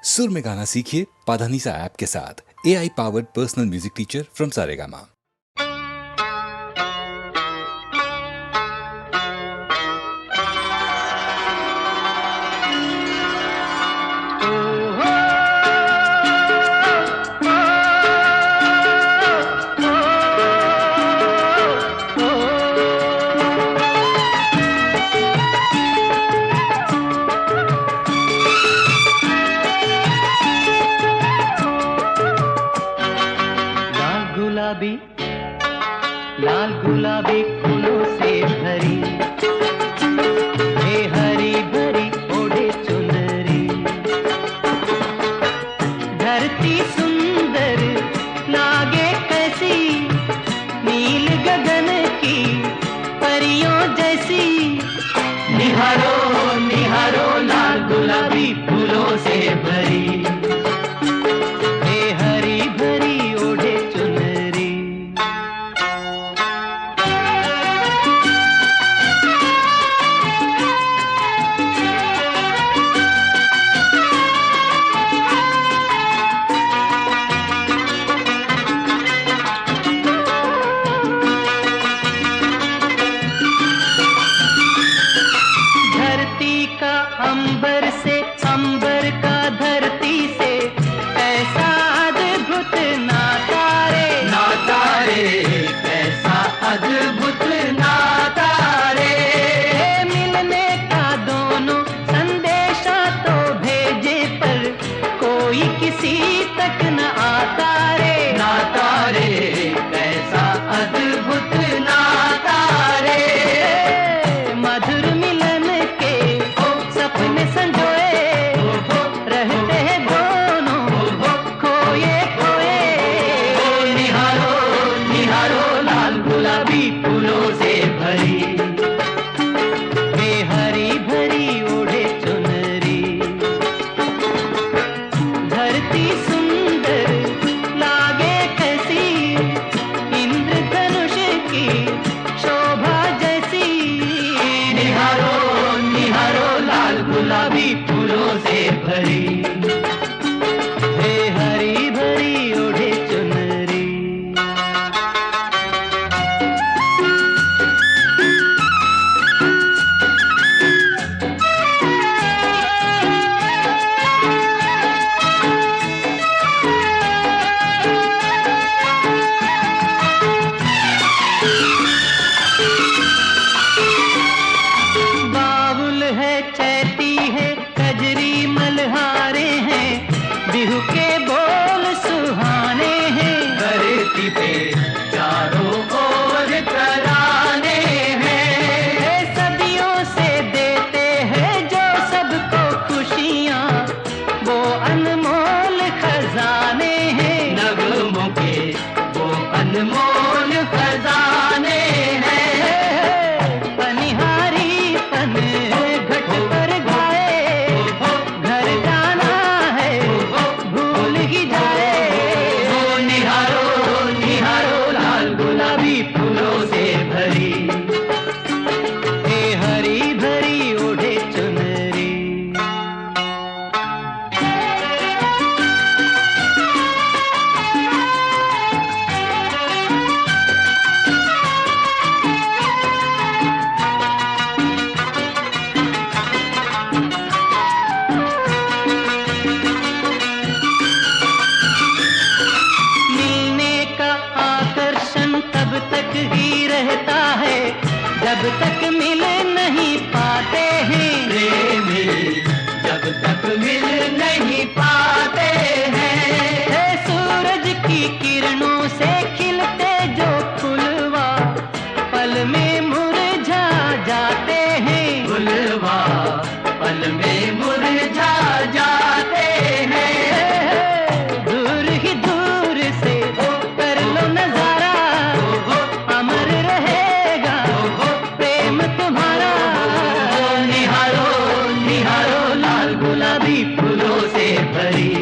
सुर में गाना सीखिए पाधानीसा ऐप के साथ। AI powered personal music teacher from Saregama. लाल गुलाबी फूलों से भरी, हे हरी भरी ओढ़े चुनरी। धरती सुंदर लागे कैसी, नील गगन की परियों जैसी। निहारो निहारो लाल गुलाबी फूलों से भरी, अंबर से अंबर का धरती से ऐसा अद्भुत नाता रे, ऐसा अद्भुत नाता रे। मिलने का दोनों संदेशा तो भेजे पर कोई किसी तक न आता रे, ऐसा अद्भुत नाता रे। मधुर मिलन के सपने संजोए रहते हैं दोनों खोए खोए। निहारो निहारो लाल गुलाबी फूलों से भरी, वे हरी भरी ओढ़े चुनरी। धरती सुंदर लागे कैसी, इंद्रधनुष की शोभा जैसी। निहारो निहारो लाल गुलाबी फूलों से भरी, हे हरी भरी ओढ़े चुनरी। बाबुल है, चैती है, कजरी मल्हारे हैं, बिहू के बोल सुहाने हैं। धरती पे चारों ओर तराने हैं, सदियों से देते हैं जो सबको खुशियाँ, वो अनमोल खजाने हैं। नगमों के वो अनमोल खजाने हैं। घट पर गाए, घर जाना है भूल ही जाए। निहारो निहारो लाल गुलाबी फूलों से भरी, हे हरी भरी ओढ़े चुनरी। ही रहता है जब तक मिल नहीं पाते हैं प्रेमी, जब तक मिल नहीं पाते हैं। सूरज की किरणों से खिलते जो फुलवा पल में मुरझा जाते हैं। फुलवा पल में मुरझा जाते हैं। दूर ही दूर से कर लो नजारा, अमर रहेगा प्रेम तुम्हारा। निहारो निहारो लाल गुलाबी फूलों से भरी,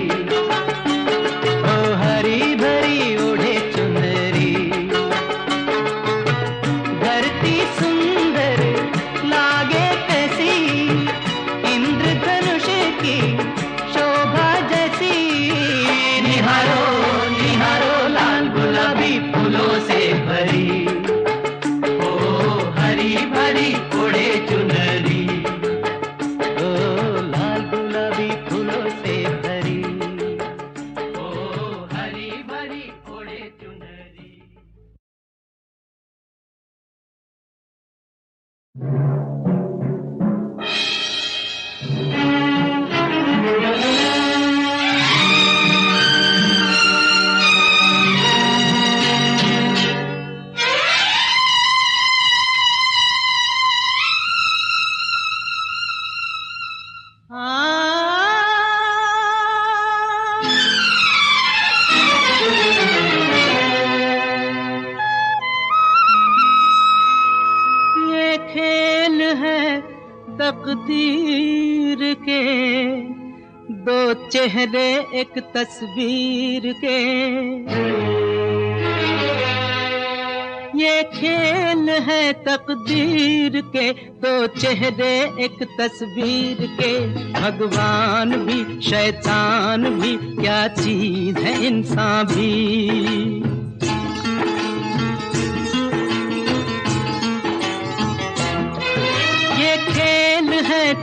फूलों से भरी, ओ हरी भरी ओढ़े चुनरी। तकदीर के दो चेहरे एक तस्वीर के, ये खेल है तकदीर के दो चेहरे एक तस्वीर के। भगवान भी शैतान भी क्या चीज है इंसान भी।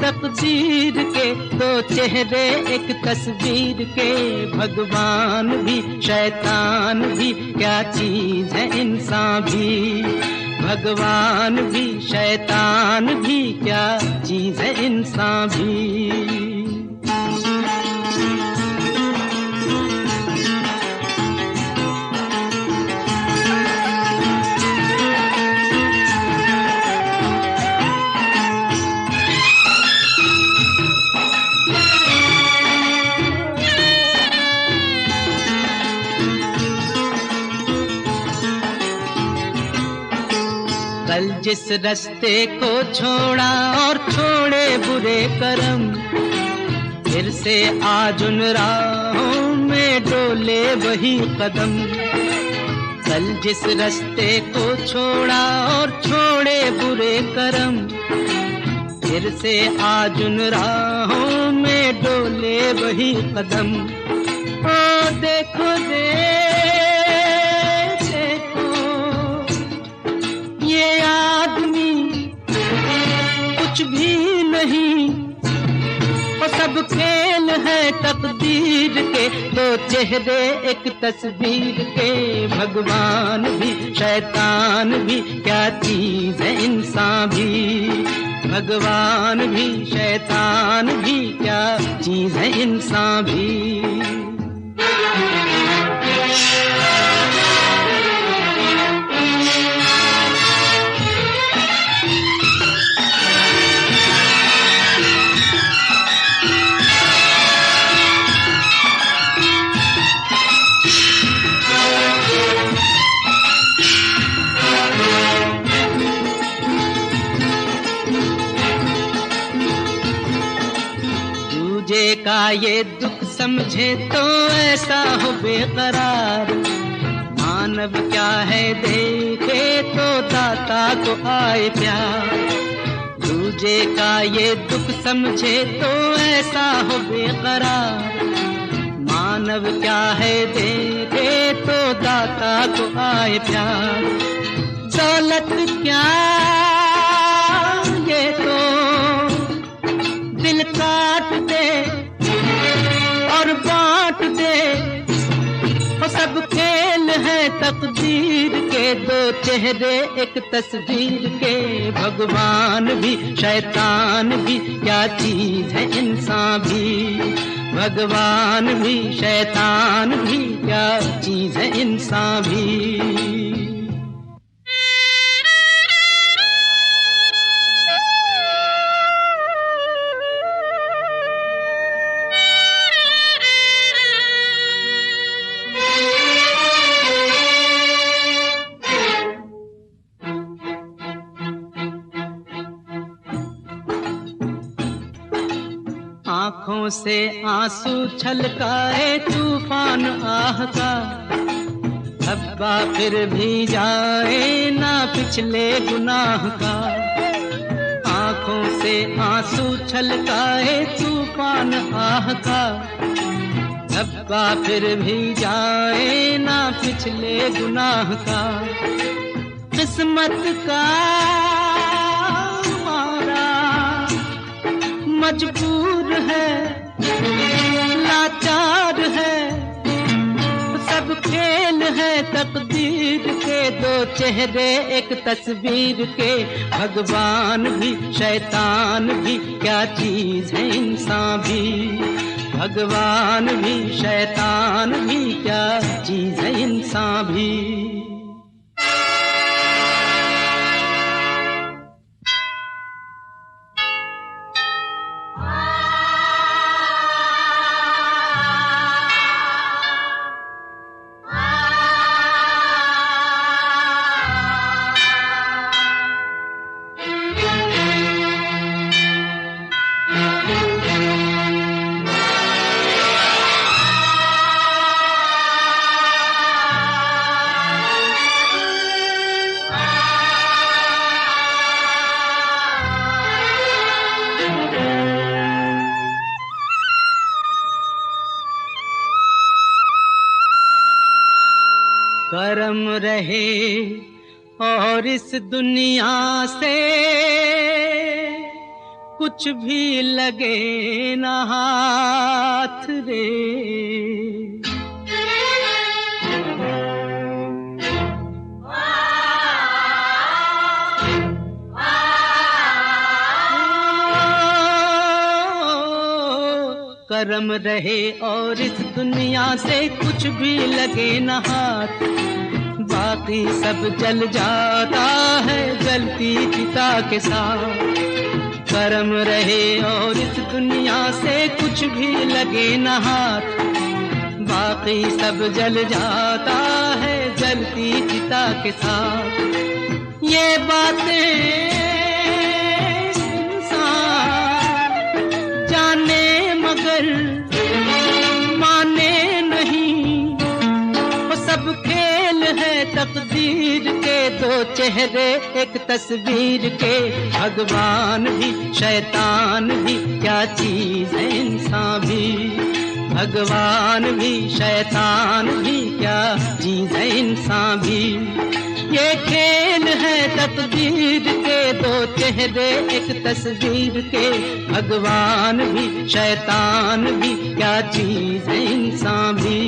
तकदीर के दो चेहरे एक तस्वीर के। भगवान भी शैतान भी क्या चीज है इंसान भी। भगवान भी शैतान भी क्या चीज है इंसान भी। कल जिस रास्ते को छोड़ा और छोड़े बुरे कर्म, फिर से आज उन राहों में डोले वही कदम। कल जिस रास्ते को छोड़ा और छोड़े बुरे कर्म, फिर से आज उन राहों में डोले वही कदम। ओ देखो ये आदमी कुछ भी नहीं, वो सब खेल है तकदीर के दो चेहरे एक तस्वीर के। भगवान भी शैतान भी क्या चीज है इंसान भी। भगवान भी शैतान भी क्या चीज है इंसान भी। दूजे का ये दुख समझे तो ऐसा हो बेकरार। मानव क्या है देखे तो दाता को आए प्यार। दूजे का ये दुख समझे तो ऐसा हो बेकरार। मानव क्या है देखे तो दाता को आए प्यार। दौलत क्या ये तो दिल काट दे और बांट दे। वो सब खेल है तकदीर के दो चेहरे एक तस्वीर के। भगवान भी शैतान भी क्या चीज है इंसान भी। भगवान भी शैतान भी क्या चीज है इंसान भी। आँखों से आंसू छलकाए तूफान आह का। धब्बा फिर भी जाए ना पिछले गुनाह का। आँखों से आंसू छलकाए तूफान आह का। धब्बा फिर भी जाए ना पिछले गुनाह का। किस्मत का मजबूर है लाचार है सब खेल है तकदीर के, दो चेहरे एक तस्वीर के। भगवान भी शैतान भी क्या चीज है इंसान भी, भगवान भी शैतान भी क्या चीज है इंसान भी। करम रहे और इस दुनिया से कुछ भी लगे न हाथ रे। करम रहे और इस दुनिया से कुछ भी लगे न हाथ, बाकी सब जल जाता है जलती चिता के साथ। करम रहे और इस दुनिया से कुछ भी लगे न हाथ, बाकी सब जल जाता है जलती चिता के साथ। ये बातें मगर माने नहीं, वो सब खेल है तकदीर के, दो चेहरे एक तस्वीर के। भगवान भी शैतान भी क्या चीज है इंसान भी, भगवान भी शैतान भी क्या चीज है इंसान भी। ये खेल है तकदीर के, दो चेहरे एक तस्वीर के। भगवान भी शैतान भी क्या चीज है इंसान भी,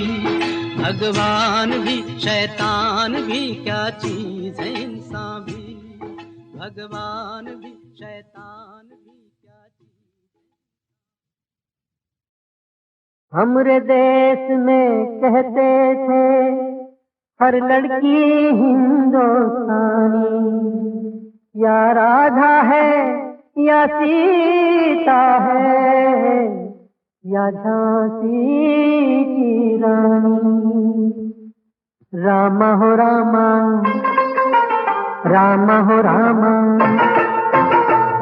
भगवान भी शैतान भी क्या चीज है इंसान भी, भगवान भी शैतान भी क्या चीज। हमरे देश में कहते थे हर लड़की हिंदुस्तानी, या राधा है या सीता है या झांसी की रानी। रामा हो रामा, रामा हो रामा,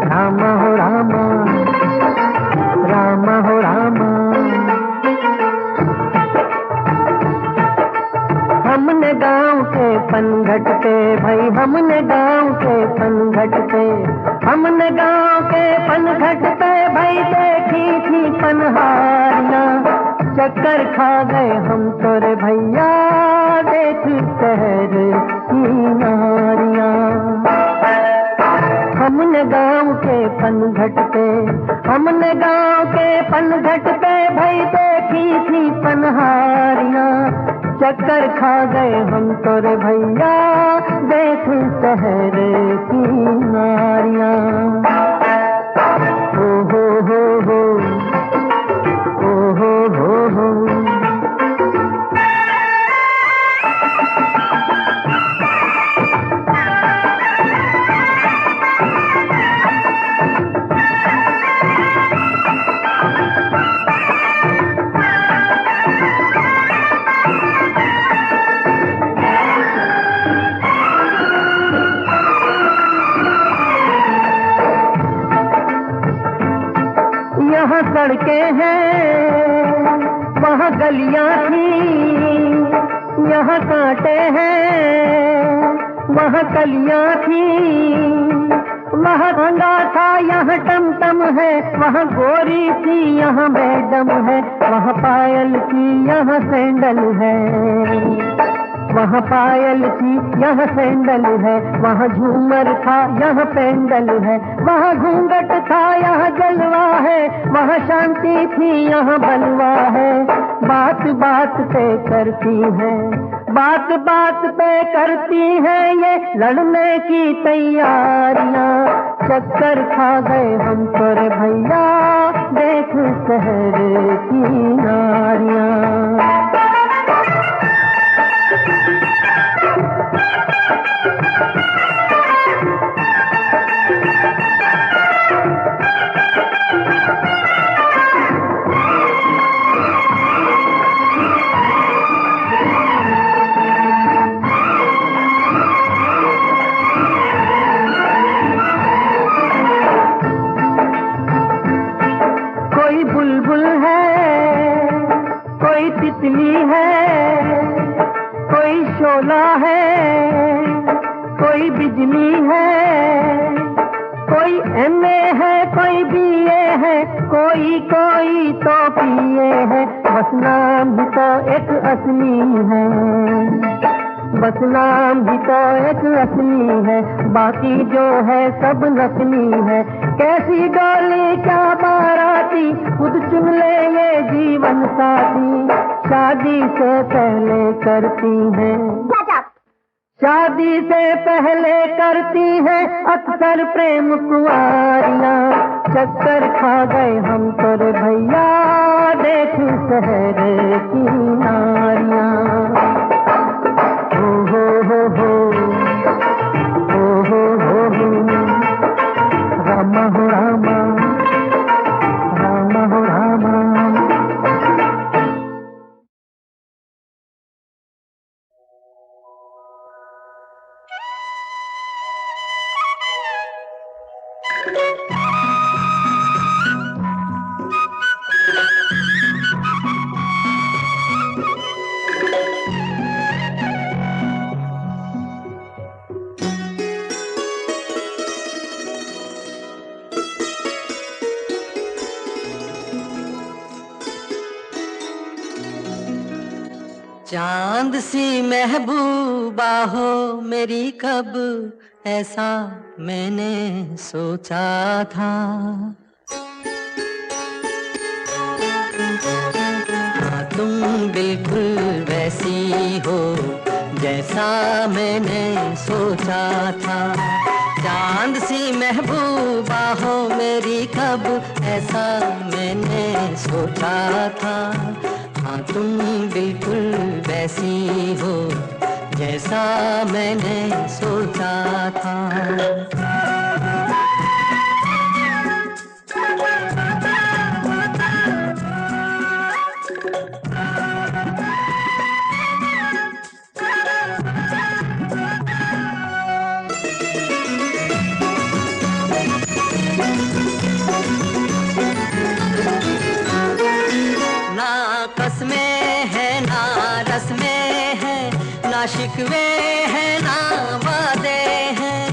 रामा हो रामा, रामा हो रामा। हमने गांव के पनघट पे भाई, हमने गांव के पनघट पे, हमने गांव के पनघट पे भाई देखी थी पनहारियां। चक्कर खा गए हम तो रे भैया देख शहर की नारियां। हमने गांव के पनघट पे, हमने गांव के पनघट पे भाई देखी थी पनहारियां। चक्कर खा गए हम तो रे भैया देख शहर की नारियां। ओ हो हो हो, ओ हो हो। यहाँ सड़कें हैं वहाँ गलियाँ थी, यहाँ कांटे हैं वहाँ कलियाँ थी। वहाँ रंगा था यहाँ टमटम है, वहाँ गोरी थी यहाँ मैडम है, वहाँ पायल थी यहाँ सैंडल है। वहाँ पायल थी यहाँ सैंडल है, वहाँ झूमर था यहाँ पेंडल है, वहाँ घूंघट था यहाँ जलवा है, वहाँ शांति थी यहाँ बलवा है। बात बात पे करती है, बात बात पे करती है ये लड़ने की तैयारियां। चक्कर खा गए हम तो रे भैया, देख शहर की नारियां। कोई बुलबुल है, कोई तितली है, कोई शोला है, कोई बिजली है, कोई एमए है, कोई बीए है, कोई कोई तो पिए है। बस नाम भी तो एक असली है, बस नाम भी तो एक असली है, बाकी जो है सब नकली है। कैसी डोली क्या बाराती, खुद चुन ले ये जीवन साथी। शादी से पहले करती है, शादी से पहले करती है अक्सर प्रेम कुंवारियां। चक्कर खा गए हम तो रे भैया, देख शहर की नारियां। हो हो हो हो हो हो रामा हो रामा, रामा हो रामा। चांद सी महबूबा हो मेरी, कब ऐसा मैंने सोचा था। हाँ तुम बिल्कुल वैसी हो जैसा मैंने सोचा था। चांद सी महबूबा हो मेरी, कब ऐसा मैंने सोचा था। हाँ तुम बिल्कुल वैसी हो जैसा मैंने सोचा था। ना शिकवे हैं ना वादे हैं,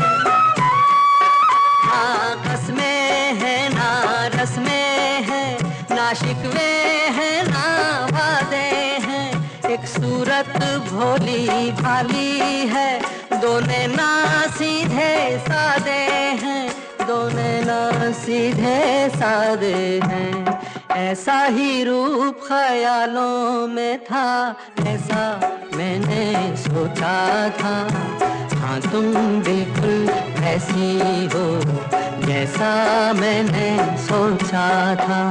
ना कसमें हैं ना रस्में हैं, ना शिकवे हैं ना वादे हैं। एक सूरत भोली भाली है, दोनों ना सीधे सादे हैं, दोनों ना सीधे सादे हैं। ऐसा ही रूप ख्यालों में था, ऐसा मैंने सोचा था। हाँ तुम बिल्कुल ऐसी हो जैसा मैंने सोचा था।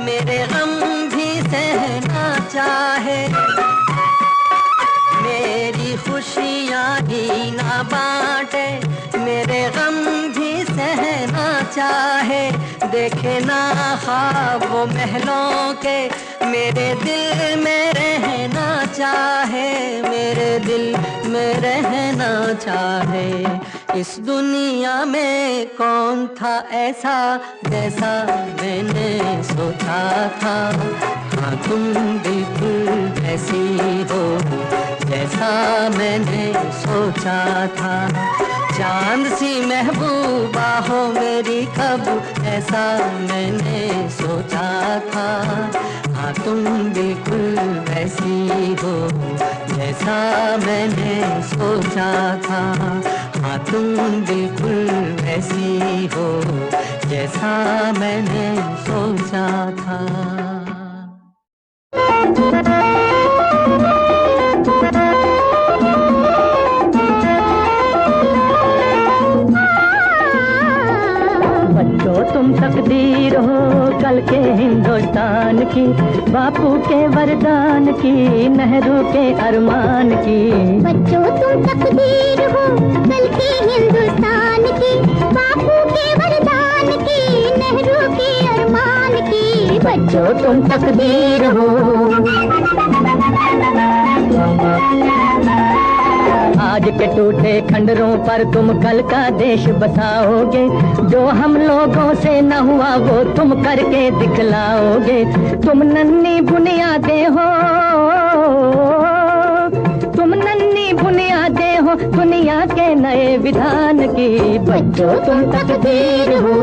मेरे गम भी सहना चाहे, मेरी खुशियाँ ही ना बांटे, मेरे गम भी सहना चाहे। देखे ना ख्वाब वो महलों के, मेरे दिल में रहना चाहे, मेरे दिल में रहना चाहे। इस दुनिया में कौन था ऐसा जैसा मैंने सोचा था। हाँ तुम बिल्कुल ऐसी हो जैसा मैंने सोचा था। चांद सी महबूबा हो मेरी कब ऐसा मैंने सोचा था। हाँ तुम बिल्कुल वैसी हो जैसा मैंने सोचा था। हाँ तुम बिल्कुल वैसी हो जैसा मैंने सोचा था। बच्चों तुम तकदीर हो कल के हिंदुस्तान की, बापू के वरदान की, नेहरू के अरमान की। बच्चों तुम तकदीर हो कल के हिंदुस्तान की, बापू के वरदान की, नेहरू के अरमान की। बच्चों तुम तकदीर हो। आज के टूटे खंडरों पर तुम कल का देश बसाओगे। जो हम लोगों से न हुआ वो तुम करके दिखलाओगे। तुम नन्ही बुनियादें हो, तुम नन्ही बुनियादें हो दुनिया के नए विधान की। बच्चों तुम तकदीर हो।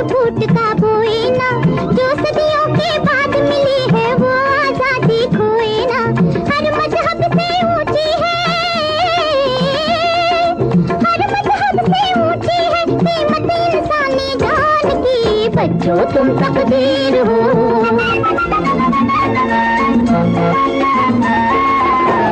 फूटता बोए ना, जो सदियों के बाद मिली है वो आजादी खोए ना। हर मजहब से ऊंची है, हर मजहब से ऊंची है कीमत इंसानी जान की। बच्चों तुम तकदीर हो।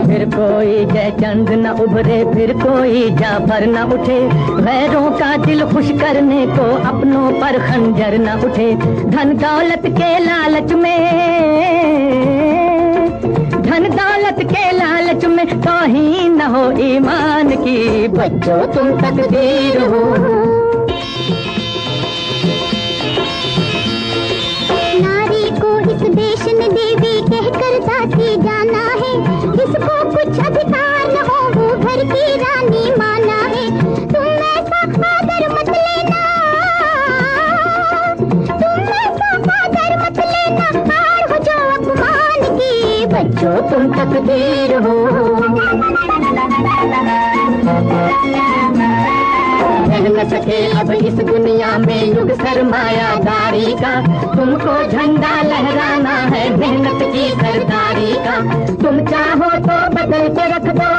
फिर कोई जयचंद न उभरे, फिर कोई जाफर न उठे। गैरों का दिल खुश करने को अपनों पर खंजर न उठे। धन दौलत के लालच में, धन दौलत के लालच में तौहीन न हो ईमान की। बच्चों तुम तकदीर हो। नारी को इस देश ने देवी कहकर दासी जाना है। जिसको कुछ अधिकार न हो वो घर की रानी माना है। तुम ऐसा आदर मत लेना, तुम ऐसा आदर मत लेना, हार हो जो अपमान की। बच्चों तुम तकदीर हो। रह न सके अब इस दुनिया में युग सरमायादारी का। तुमको झंडा लहराना है मेहनत की सरदारी का। तुम चाहो तो बदल के रख दो,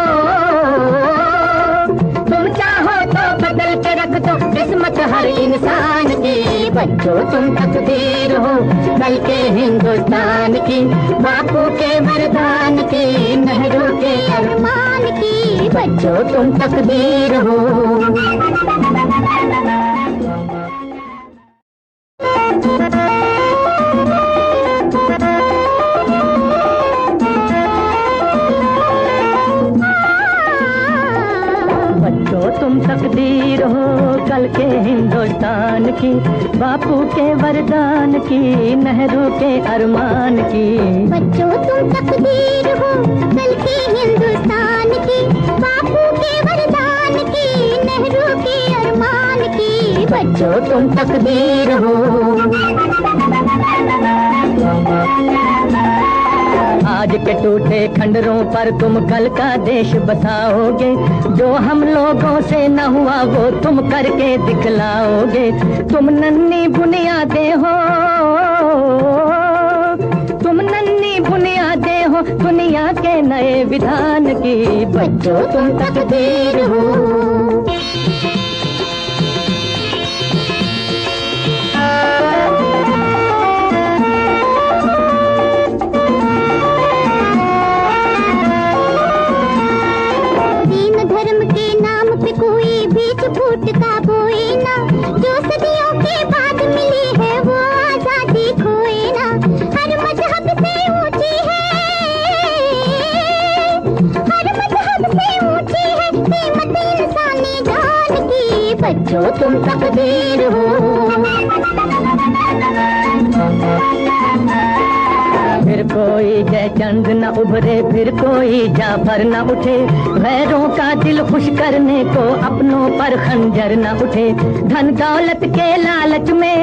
तुम चाहो तो बदल के रख दो किस्मत हर इंसान की। बच्चों तुम तकदीर हो कल के हिंदुस्तान की, बापू के वरदान की, नेहरू के अरमान की। बच्चों तुम तकदीर हो। बच्चों तुम तकदीर हो कल के हिंदुस्तान की, बापू के वरदान की, नेहरू के अरमान की। बच्चों तुम तकदीर हो कल के हिंदुस्तान की, बापू के वरदान की, नेहरू के अरमान की। बच्चों तुम तकदीर हो। आज के टूटे खंडरों पर तुम कल का देश बसाओगे। जो हम लोगों से न हुआ वो तुम करके दिखलाओगे। तुम नन्ही बुनियादें हो, तुम नन्ही बुनियादें हो दुनिया के नए विधान की। बच्चों तुम तकदीर हो। फूटता बोए ना, जो सदियों के बाद मिली है वो आजादी खोए ना। हर मजहब से ऊंची है, हर मजहब से ऊंची है कीमत इंसानी बच्चों तुम तकदीर हो। फिर कोई जय चंद न उभरे, फिर कोई जाफर न उठे, गैरों का दिल खुश करने को अपनों पर खंजर न उठे। धन दौलत के लालच में,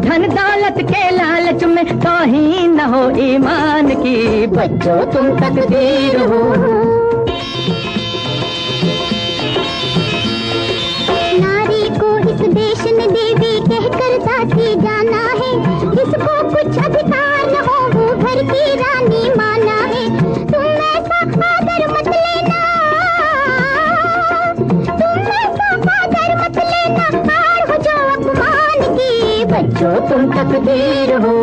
धन दौलत के लालच में तौहीन न हो ईमान की, बच्चों तुम तकदीर हो। नारी को इस देश ने देवी कहकर दासी जाना है, जिसको कुछ अधिकार न हो वो घर की रानी माना है। तुम ऐसा आदर मत लेना, तुम ऐसा आदर मत लेना, हार हो जो अपमान की, बच्चों तुम तकदीर हो।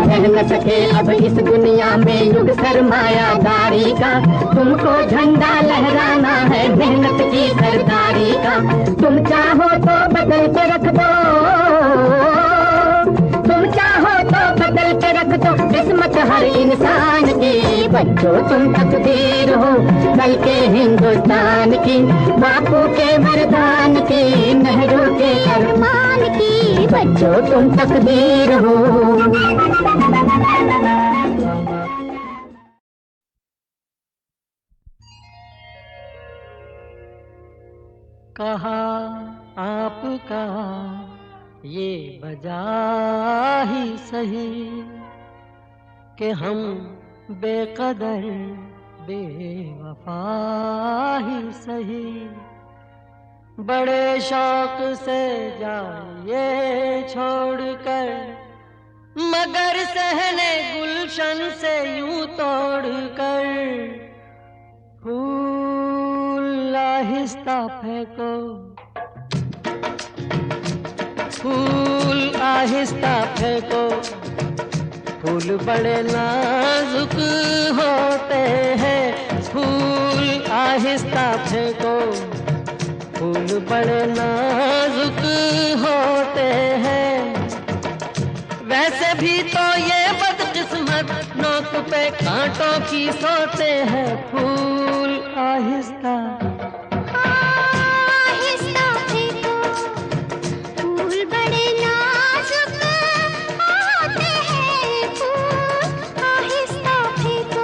रह न सके अब इस दुनिया में युग सरमायादारी का, तुमको झंडा लहराना है मेहनत की सरदारी का। तुम चाहो तो बदल के रख दो, तुम चाहो तो बदल के रख दो किस्मत हर इंसान की, बच्चों तुम तकदीर हो कल के हिंदुस्तान की, बापू के वरदान की, नेहरू के अरमान की, बच्चों तुम तकदीर हो। कहा आपका ये बजा ही सही कि हम बेकदर बेवफा ही सही, बड़े शौक से जाइए छोड़कर, मगर सहने गुलशन से यूं तोड़कर, फूल आहिस्ता फेंको, फूल आहिस्ता फेंको, फूल बड़े नाजुक होते हैं, फूल आहिस्ता फेंको, फूल बड़े नाजुक होते हैं। वैसे भी तो ये बदकिस्मत नोक पे कांटों की सोते हैं, फूल आहिस्ता आहिस्ता फेंको, फूल बड़े नाजुक होते हैं, फूल आहिस्ता फेंको।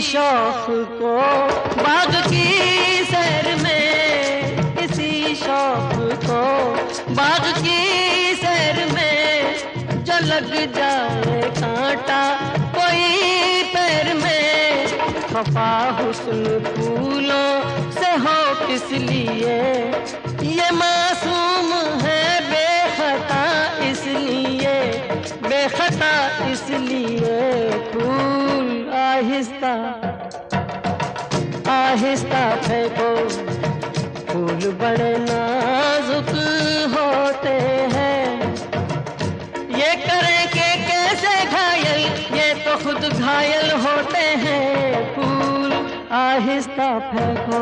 शौक को बाग की सैर में, किसी शौक को बाग की सैर में, जो लग जाए कांटा कोई पैर में, खफा हुस्न फूलों से हो किस लिए, ये मासूम है बेखता इसलिए, बेखता इसलिए, फूल आहिस्ता आहिस्ता फेंको, फूल बड़े नाजुक होते हैं, ये करें कि कैसे घायल, ये तो खुद घायल होते हैं, फूल आहिस्ता फेंको।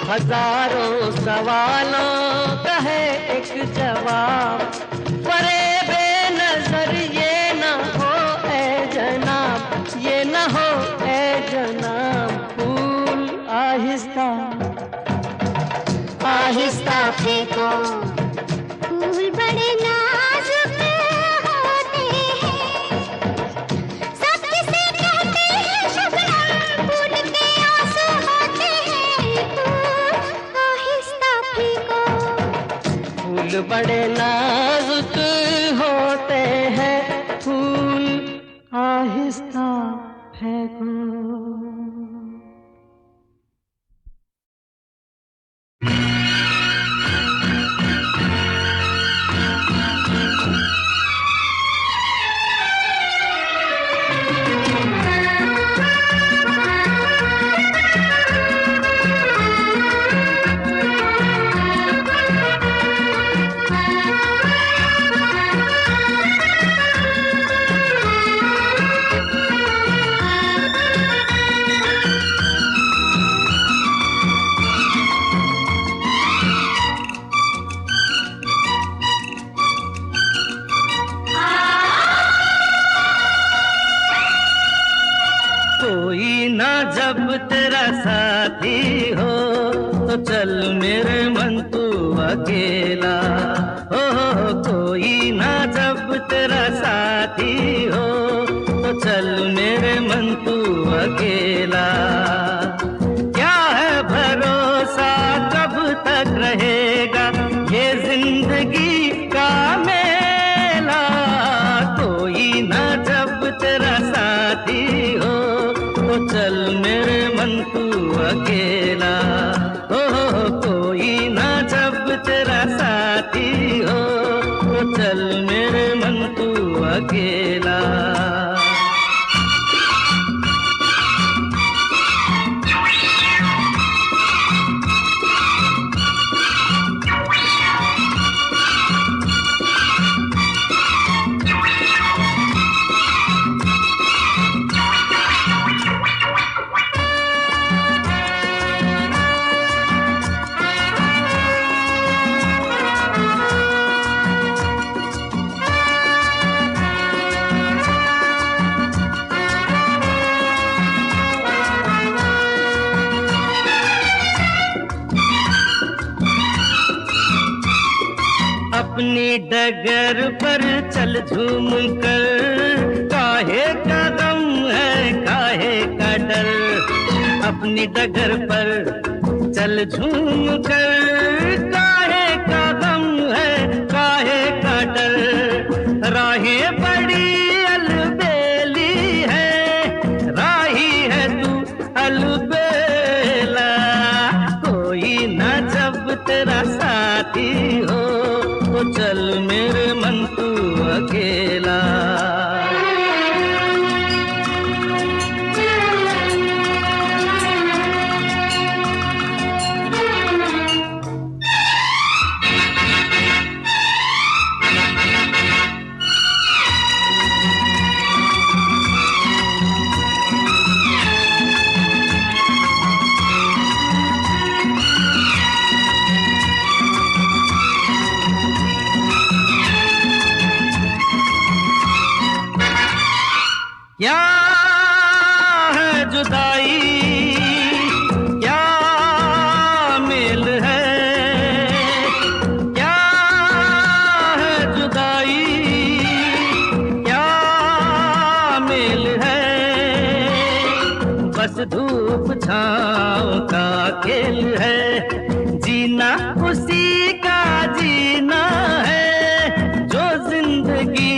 हजारों सवालों का है एक जवाब, परे बेनजर ये न हो ए जनाब, ये न हो ए जनाब। फूल आहिस्ता आहिस्ता फेंको, फूल बड़े नाजुक होते हैं, सब किसे कहते हैं शबनम, फूल के आंसू होते हैं। फूल आहिस्ता फेंको, फूल बड़े नाजुक होते हैं, फूल आहिस्ता फेंको। कोई ना जब तेरा साथी हो तो चल मेरे मन तू अकेला हो, कोई ना जब तेरा साथी हो तो चल मेरे मन तू अकेला। क्या है भरोसा कब तक रहेगा ये जिंदगी का मेला, कोई ना जब तेरा साथी हो तो चल मेरे मन तू अकेला। हो कोई ना जब तेरा साथी हो तो चल मेरे मन तू अकेला। अपनी डगर पर चल झूम कर, काहे का गम है काहे का डर, अपनी डगर पर चल झूम कर, काहे का गम है काहे का डर। राहें बड़ी अलबेली है, राही है तू अलबेला, कोई ना जब तेरा साथी हो तो चल मेरे मन तू अकेला। क्या है जुदाई क्या मेल है, क्या है जुदाई क्या मेल है, बस धूप छाँव का खेल है, जीना उसी का जीना है, जो जिंदगी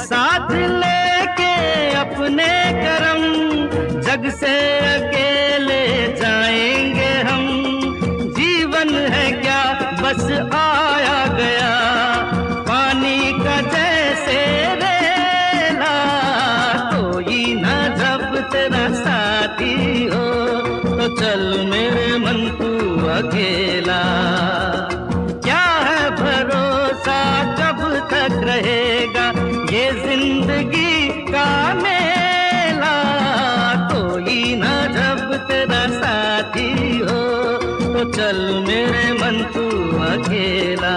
साथ लेके अपने करम, जग से अकेले जाएंगे हम। जीवन है क्या बस आया गया, पानी का जैसे रेला। कोई ना जब तेरा साथी हो, तो चल मेरे मन तू अकेला। क्या है भरोसा कब तक रहेगा ये जिंदगी का मेला। कोई ना जब तेरा साथी हो, तो चल मेरे मन तू अकेला।